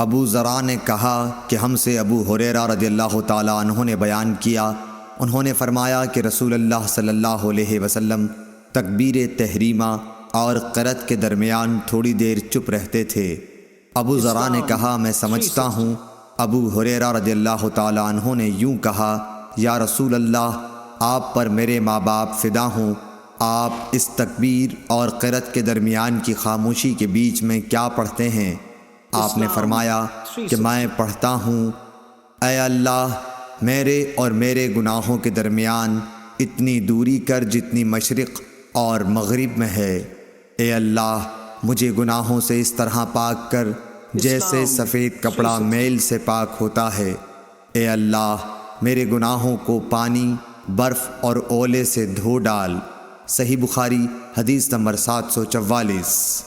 ابوذرا نے کہا کہ ہم سے ابوہریرہ رضی اللہ تعالیٰ عنہ نے بیان کیا، انہوں نے فرمایا کہ رسول اللہ صلی اللہ علیہ وسلم تکبیر تحریمہ اور قرأت کے درمیان تھوڑی دیر چپ رہتے تھے۔ ابوذرا نے کہا میں سمجھتا ہوں ابوہریرہ رضی اللہ تعالیٰ عنہ نے یوں کہا، یا رسول اللہ، آپ پر میرے ماں باپ فدا ہوں، آپ اس تکبیر اور قرأت کے درمیان کی خاموشی کے بیچ میں کیا پڑھتے ہیں؟ آپ نے فرمایا کہ میں پڑھتا ہوں، اے اللہ میرے اور میرے گناہوں کے درمیان اتنی دوری کر جتنی مشرق اور مغرب میں ہے۔ اے اللہ مجھے گناہوں سے اس طرح پاک کر جیسے سفید کپڑا میل سے پاک ہوتا ہے۔ اے اللہ میرے گناہوں کو پانی، برف اور اولے سے دھو ڈال۔ صحیح بخاری حدیث نمبر 744۔